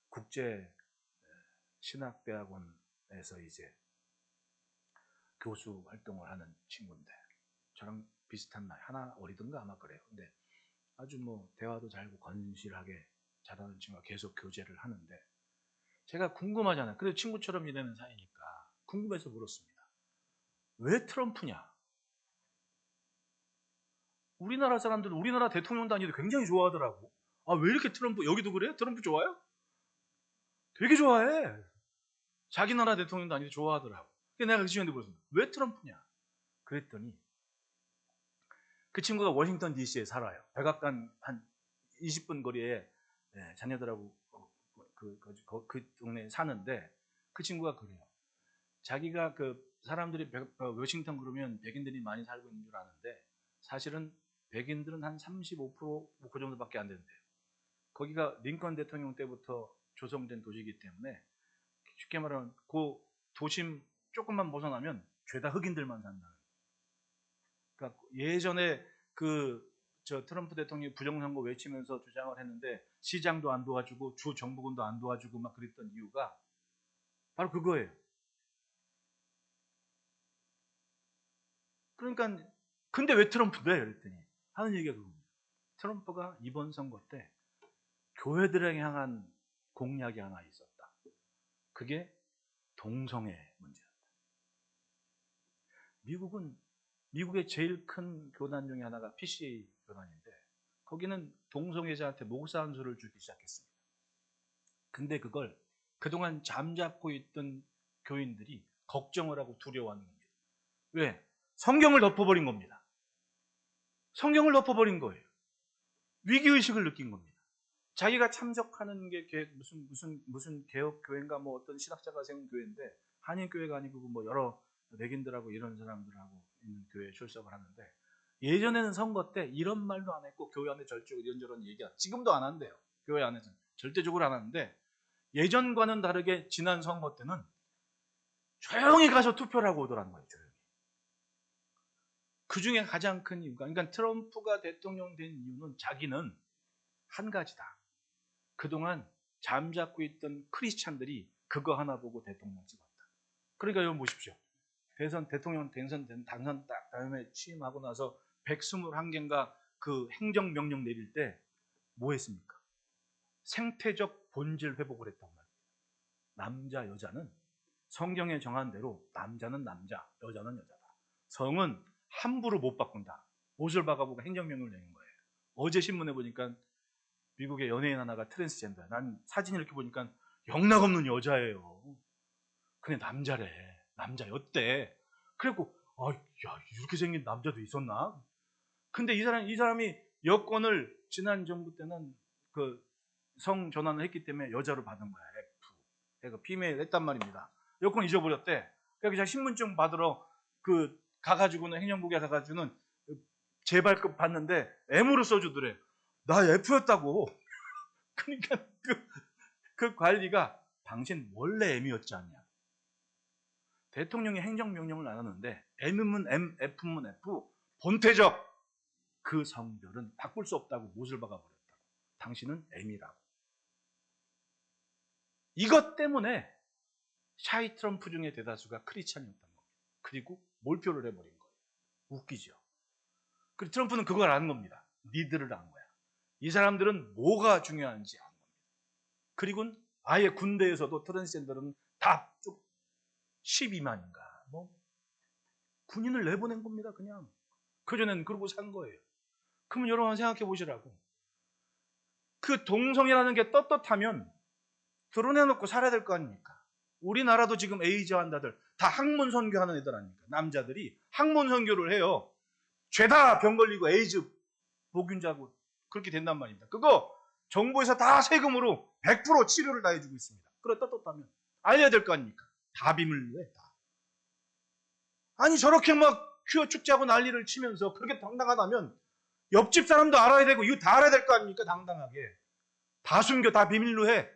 국제 신학대학원에서 이제 교수 활동을 하는 친구인데 저랑 비슷한 나이, 하나 어리든가 아마 그래요. 근데 아주 뭐 대화도 잘하고 건실하게 잘하는 친구가 계속 교제를 하는데 제가 궁금하잖아요. 그래도 친구처럼 지내는 사이니까 궁금해서 물었습니다. 왜 트럼프냐? 우리나라 사람들은 우리나라 대통령 단위도 굉장히 좋아하더라고. 왜 이렇게 트럼프, 여기도 그래요? 트럼프 좋아요? 되게 좋아해. 자기 나라 대통령 단위도 좋아하더라고. 그래서 내가 그 친구한테 물었습니다. 왜 트럼프냐? 그랬더니 그 친구가 워싱턴 DC에 살아요. 백악관 한 20분 거리에 자녀들하고 그 동네에 사는데 그 친구가 그래요. 자기가 그 사람들이 워싱턴 그러면 백인들이 많이 살고 있는 줄 아는데 사실은 백인들은 한 35%그 정도밖에 안 된대요. 거기가 링컨 대통령 때부터 조성된 도시이기 때문에 쉽게 말하면 그 도심 조금만 벗어나면 죄다 흑인들만 산다는. 그러니까 예전에 저 트럼프 대통령이 부정선거 외치면서 주장을 했는데 시장도 안 도와주고 주 정부군도 안 도와주고 막 그랬던 이유가 바로 그거예요. 그러니까 근데 왜 트럼프인데? 그랬더니 하는 얘기가 그겁니다. 트럼프가 이번 선거 때 교회들에게 향한 공약이 하나 있었다. 그게 동성애 문제였다. 미국의 제일 큰 교단 중에 하나가 PCA 교단인데 거기는 동성애자한테 목사 한 수를 주기 시작했습니다. 근데 그걸 그동안 잠잡고 있던 교인들이 걱정을 하고 두려워하는 겁니다. 왜? 성경을 덮어버린 겁니다. 성경을 덮어버린 거예요. 위기의식을 느낀 겁니다. 자기가 참석하는 게 무슨 개혁 교회인가 뭐 어떤 신학자가 세운 교회인데 한인 교회가 아니고 뭐 여러 백인들하고 이런 사람들하고 있는 교회에 출석을 하는데 예전에는 선거 때 이런 말도 안 했고 교회 안에 절적으로 이런저런 얘기가 지금도 안 한대요. 교회 안에서는 절대적으로 안 하는데 예전과는 다르게 지난 선거 때는 조용히 가서 투표를 하고 오더라는 거예요. 조용히. 그 중에 가장 큰 이유가 그러니까 트럼프가 대통령 된 이유는 자기는 한 가지다. 그동안 잠잡고 있던 크리스찬들이 그거 하나 보고 대통령 찍었다. 그러니까 여러분 보십시오. 대통령 당선 딱 다음에 취임하고 나서 121개인가 그 행정명령 내릴 때 뭐 했습니까? 생태적 본질 회복을 했단 말이에요. 남자, 여자는 성경에 정한 대로 남자는 남자, 여자는 여자다. 성은 함부로 못 바꾼다. 못을 박아보고 행정명령을 내는 거예요. 어제 신문에 보니까 미국의 연예인 하나가 트랜스젠더야. 난 사진 이렇게 보니까 영락없는 여자예요. 근데 남자래. 남자였대. 그래갖고 야 이렇게 생긴 남자도 있었나? 근데 이 사람이 여권을 지난 정부 때는 그 성 전환을 했기 때문에 여자로 받은 거야. F. 그러니까 피메일 했단 말입니다. 여권 잊어버렸대. 그래서 신분증 받으러 가가지고는 행정국에 가가지고는 재발급 받는데 M으로 써주더래. 나 F였다고. 그러니까 그 관리가 당신 원래 M이었지 않냐. 대통령이 행정명령을 나눴는데 M은 M, F는 F. 본태적 그 성별은 바꿀 수 없다고 못을 박아버렸다고. 당신은 M이라고. 이것 때문에 샤이 트럼프 중에 대다수가 크리스찬이었던 겁니다. 그리고 몰표를 해버린 거예요. 웃기죠. 그리고 트럼프는 그걸 아는 겁니다. 니들을 안 거야. 이 사람들은 뭐가 중요한지 아는 겁니다. 그리고 아예 군대에서도 트랜스젠더는 다 12만인가 뭐 군인을 내보낸 겁니다. 그냥 그전에는 그러고 산 거예요. 그러면 여러분 생각해 보시라고. 그 동성이라는 게 떳떳하면 드러내놓고 살아야 될 거 아닙니까? 우리나라도 지금 에이즈 환자들 다 학문 선교하는 애들 아닙니까? 남자들이 학문 선교를 해요. 죄다 병 걸리고 에이즈 보균자고 그렇게 된단 말입니다. 그거 정부에서 다 세금으로 100% 치료를 다 해주고 있습니다. 그래 떳떳하면 알려야 될 거 아닙니까? 다 비밀로해 다. 아니 저렇게 막 퀴어 축제하고 난리를 치면서 그렇게 당당하다면 옆집 사람도 알아야 되고 이거 다 알아야 될 거 아닙니까? 당당하게 다 숨겨 다 비밀로 해.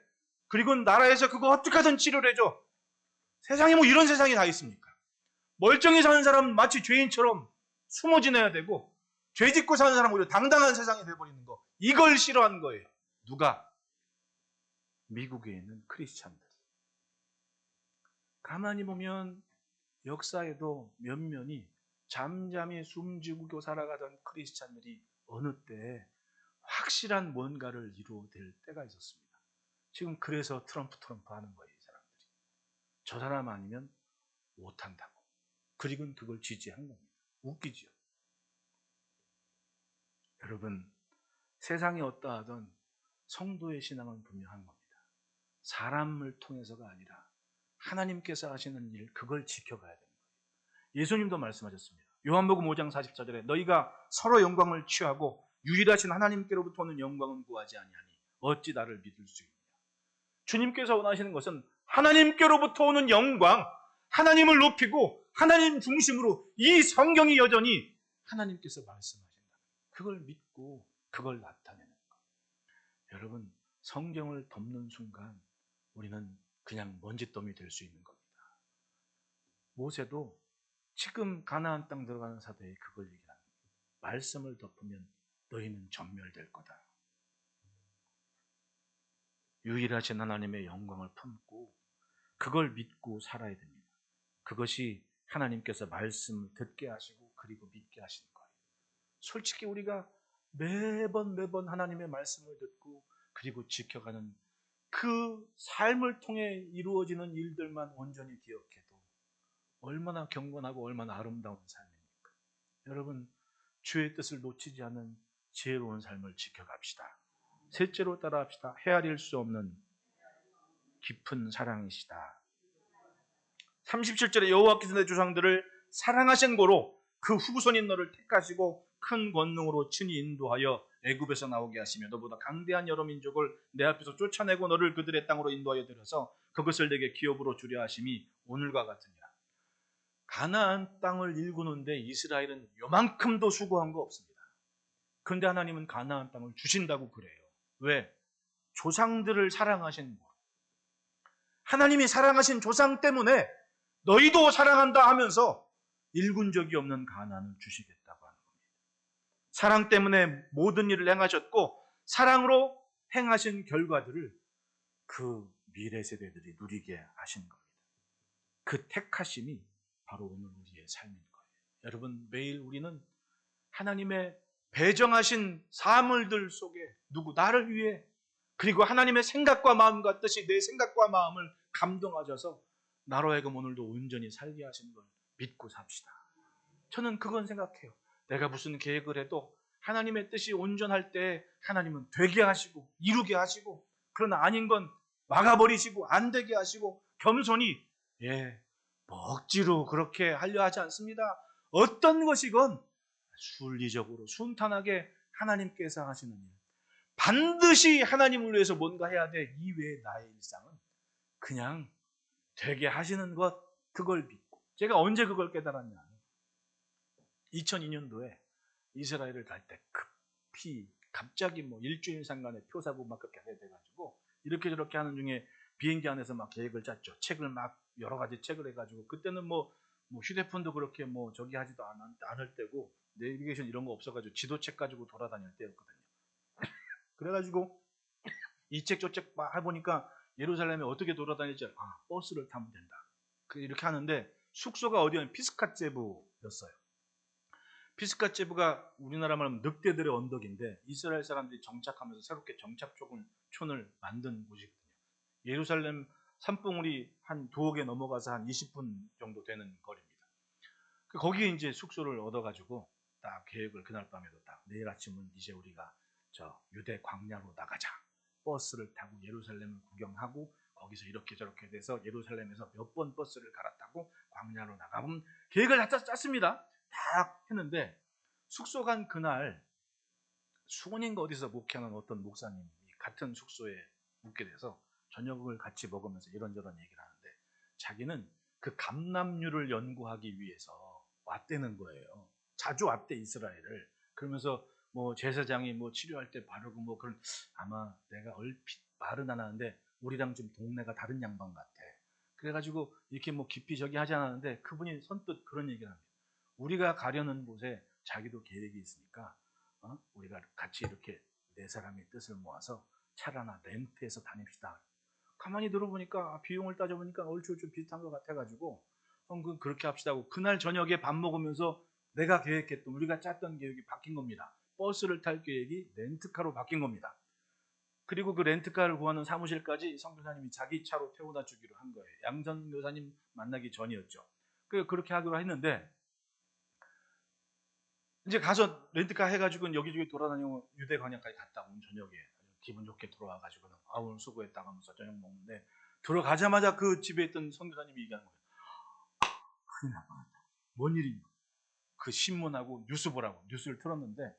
그리고 나라에서 그거 어떻게든 치료를 해줘. 세상에 뭐 이런 세상이 다 있습니까? 멀쩡히 사는 사람은 마치 죄인처럼 숨어 지내야 되고 죄 짓고 사는 사람은 오히려 당당한 세상이 돼버리는 거. 이걸 싫어하는 거예요. 누가? 미국에 있는 크리스찬들. 가만히 보면 역사에도 면면이 잠잠히 숨지고 살아가던 크리스찬들이 어느 때 확실한 뭔가를 이루어낼 때가 있었습니다. 지금 그래서 트럼프 하는 거예요. 이 사람들이. 저 사람 아니면 못한다고. 그리고 그걸 지지한 겁니다. 웃기죠. 여러분 세상이 어떠하든 성도의 신앙은 분명한 겁니다. 사람을 통해서가 아니라 하나님께서 하시는 일 그걸 지켜가야 되는 거예요. 예수님도 말씀하셨습니다. 요한복음 5장 44절에 너희가 서로 영광을 취하고 유일하신 하나님께로부터 오는 영광은 구하지 아니하니 어찌 나를 믿을 수 있느냐. 주님께서 원하시는 것은 하나님께로부터 오는 영광, 하나님을 높이고 하나님 중심으로 이 성경이 여전히 하나님께서 말씀하신다. 그걸 믿고 그걸 나타내는 것. 여러분 성경을 덮는 순간 우리는 그냥 먼지더미 될 수 있는 겁니다. 모세도 지금 가나안 땅 들어가는 사대에 그걸 얘기하는 거예요. 말씀을 덮으면 너희는 전멸될 거다. 유일하신 하나님의 영광을 품고 그걸 믿고 살아야 됩니다. 그것이 하나님께서 말씀을 듣게 하시고 그리고 믿게 하시는 거예요. 솔직히 우리가 매번 하나님의 말씀을 듣고 그리고 지켜가는 그 삶을 통해 이루어지는 일들만 온전히 기억해도 얼마나 경건하고 얼마나 아름다운 삶입니까? 여러분 주의 뜻을 놓치지 않는 지혜로운 삶을 지켜갑시다. 셋째로 따라합시다. 헤아릴 수 없는 깊은 사랑이시다. 37절에 여호와께서 내 조상들을 사랑하신 고로 그 후손인 너를 택하시고 큰 권능으로 친히 인도하여 애굽에서 나오게 하시며 너보다 강대한 여러 민족을 내 앞에서 쫓아내고 너를 그들의 땅으로 인도하여 들여서 그것을 내게 기업으로 주려 하심이 오늘과 같으니라. 가나안 땅을 일구는데 이스라엘은 요만큼도 수고한 거 없습니다. 그런데 하나님은 가나안 땅을 주신다고 그래요. 왜? 조상들을 사랑하신 분. 하나님이 사랑하신 조상 때문에 너희도 사랑한다 하면서 일군 적이 없는 가나안을 주시겠다고 하는 겁니다. 사랑 때문에 모든 일을 행하셨고 사랑으로 행하신 결과들을 그 미래 세대들이 누리게 하신 겁니다. 그 택하심이 바로 오늘 우리의 삶인 거예요. 여러분, 매일 우리는 하나님의 배정하신 사물들 속에 나를 위해 그리고 하나님의 생각과 마음과 뜻이 내 생각과 마음을 감동하셔서 나로 하여금 오늘도 온전히 살게 하신 걸 믿고 삽시다. 저는 그건 생각해요. 내가 무슨 계획을 해도 하나님의 뜻이 온전할 때 하나님은 되게 하시고 이루게 하시고, 그러나 아닌 건 막아버리시고 안 되게 하시고 겸손히 억지로 그렇게 하려 하지 않습니다. 어떤 것이건 순리적으로 순탄하게 하나님께서 하시는 일, 반드시 하나님을 위해서 뭔가 해야 돼. 이외의 나의 일상은 그냥 되게 하시는 것, 그걸 믿고. 제가 언제 그걸 깨달았냐, 2002년도에 이스라엘을 갈 때 급히 갑자기 일주일 상간에 표 사고 막 그렇게 해야 돼가지고 이렇게 저렇게 하는 중에 비행기 안에서 막 계획을 짰죠. 책을 막 여러 가지 책을 해가지고, 그때는 휴대폰도 그렇게 저기 하지도 않을 때고 내비게이션 이런 거 없어가지고 지도책 가지고 돌아다닐 때였거든요. 그래가지고 이 책 저 책 막 해보니까 예루살렘에 어떻게 돌아다닐지, 버스를 타면 된다. 이렇게 하는데 숙소가 어디였냐면 피스갓제부였어요. 피스갓제부가 우리나라 말하면 늑대들의 언덕인데 이스라엘 사람들이 정착하면서 새롭게 정착촌을 만든 곳이거든요. 예루살렘 산봉우리 한 두어 개 넘어가서 한 20분 정도 되는 거리입니다. 거기에 이제 숙소를 얻어가지고 딱 계획을 그날 밤에도 딱 내일 아침은 이제 우리가 저 유대 광야로 나가자. 버스를 타고 예루살렘을 구경하고 거기서 이렇게 저렇게 돼서 예루살렘에서 몇 번 버스를 갈아타고 광야로 나가면 계획을 다 짰습니다. 딱 했는데 숙소 간 그날 수원인가 어디서 목회하는 어떤 목사님이 같은 숙소에 묵게 돼서 저녁을 같이 먹으면서 이런저런 얘기를 하는데 자기는 그 감람류를 연구하기 위해서 왔다는 거예요. 자주 왔대, 이스라엘을. 그러면서 제사장이 치료할 때 바르고 그런, 아마 내가 얼핏 말은 안 하는데 우리랑 좀 동네가 다른 양반 같아. 그래가지고 이렇게 깊이 저기 하지 않았는데 그분이 선뜻 그런 얘기를 합니다. 우리가 가려는 곳에 자기도 계획이 있으니까 우리가 같이 이렇게 네 사람의 뜻을 모아서 차를 하나 렌트해서 다닙시다. 가만히 들어보니까 비용을 따져보니까 얼추 좀 비슷한 것 같아가지고 그렇게 합시다 하고 그날 저녁에 밥 먹으면서 내가 계획했던, 우리가 짰던 계획이 바뀐 겁니다. 버스를 탈 계획이 렌트카로 바뀐 겁니다. 그리고 그 렌트카를 구하는 사무실까지 선교사님이 자기 차로 태워다 주기로 한 거예요. 양선 교사님 만나기 전이었죠. 그렇게 하기로 했는데 이제 가서 렌트카 해가지고 여기저기 돌아다니고 유대 광야까지 갔다 온 저녁에 기분 좋게 들어와가지고는 오늘 수고했다 하면서 저녁 먹는데 들어가자마자 그 집에 있던 선교사님이 얘기하는 거예요. 큰일 날 뻔했다. 뭔 일이냐. 그 신문하고 뉴스 보라고 뉴스를 틀었는데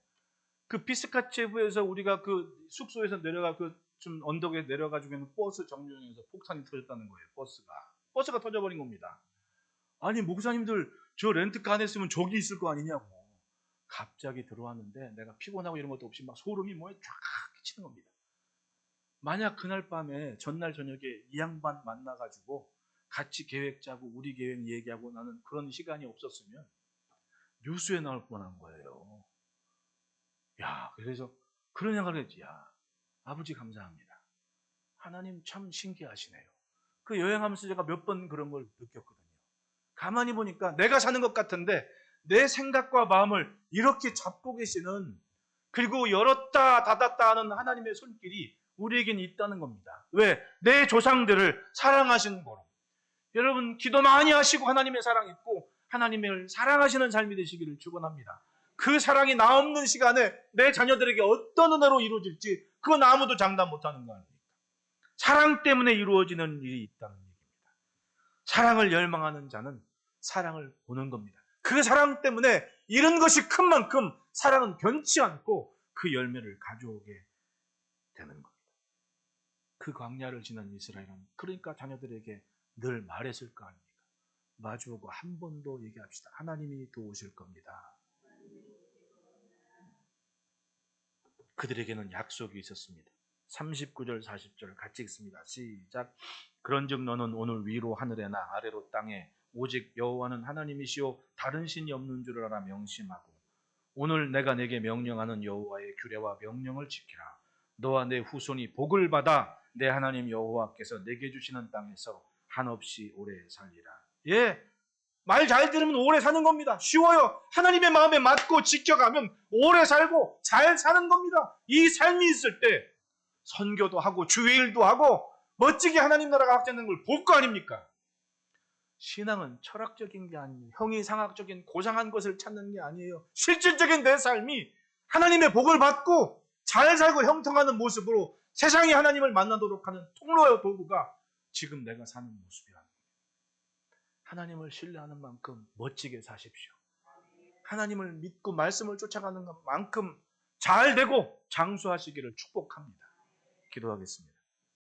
그 피스갓제부에서 우리가 그 숙소에서 내려가 좀 언덕에 내려가지고 있는 버스 정류장에서 폭탄이 터졌다는 거예요. 버스가 터져버린 겁니다. 아니 목사님들 저 렌트카 안 했으면 저기 있을 거 아니냐고. 갑자기 들어왔는데 내가 피곤하고 이런 것도 없이 막 소름이 쫙 끼치는 겁니다. 만약 그날 밤에 전날 저녁에 이 양반 만나가지고 같이 계획 짜고 우리 계획 얘기하고 나는 그런 시간이 없었으면 뉴스에 나올 뻔한 거예요. 그래서 그런 생각을 했지. 아버지 감사합니다. 하나님 참 신기하시네요. 그 여행하면서 제가 몇 번 그런 걸 느꼈거든요. 가만히 보니까 내가 사는 것 같은데 내 생각과 마음을 이렇게 잡고 계시는, 그리고 열었다 닫았다 하는 하나님의 손길이 우리에겐 있다는 겁니다. 왜? 내 조상들을 사랑하시는 거로. 여러분 기도 많이 하시고 하나님의 사랑 있고 하나님을 사랑하시는 삶이 되시기를 축원합니다. 그 사랑이 나 없는 시간에 내 자녀들에게 어떤 은혜로 이루어질지 그건 아무도 장담 못하는 거 아닙니까? 사랑 때문에 이루어지는 일이 있다는 얘기입니다. 사랑을 열망하는 자는 사랑을 보는 겁니다. 그 사랑 때문에 이런 것이 큰 만큼 사랑은 변치 않고 그 열매를 가져오게 되는 겁니다. 그 광야를 지난 이스라엘은 그러니까 자녀들에게 늘 말했을 거 아닙니까? 마주오고 한 번 더 얘기합시다. 하나님이 도우실 겁니다. 그들에게는 약속이 있었습니다. 39절 40절 같이 읽습니다. 시작. 그런즉 너는 오늘 위로 하늘에나 아래로 땅에 오직 여호와는 하나님이시요 다른 신이 없는 줄 알아 명심하고 오늘 내가 내게 명령하는 여호와의 규례와 명령을 지키라. 너와 내 후손이 복을 받아 내 하나님 여호와께서 내게 주시는 땅에서 한없이 오래 살리라. 예, 말 잘 들으면 오래 사는 겁니다. 쉬워요. 하나님의 마음에 맞고 지켜가면 오래 살고 잘 사는 겁니다. 이 삶이 있을 때 선교도 하고 주일도 하고 멋지게 하나님 나라가 확장되는 걸 볼 거 아닙니까? 신앙은 철학적인 게 아니에요. 형이상학적인 고상한 것을 찾는 게 아니에요. 실질적인 내 삶이 하나님의 복을 받고 잘 살고 형통하는 모습으로 세상이 하나님을 만나도록 하는 통로의 도구가 지금 내가 사는 모습이라는 거예요. 하나님을 신뢰하는 만큼 멋지게 사십시오. 하나님을 믿고 말씀을 쫓아가는 것만큼 잘 되고 장수하시기를 축복합니다. 기도하겠습니다.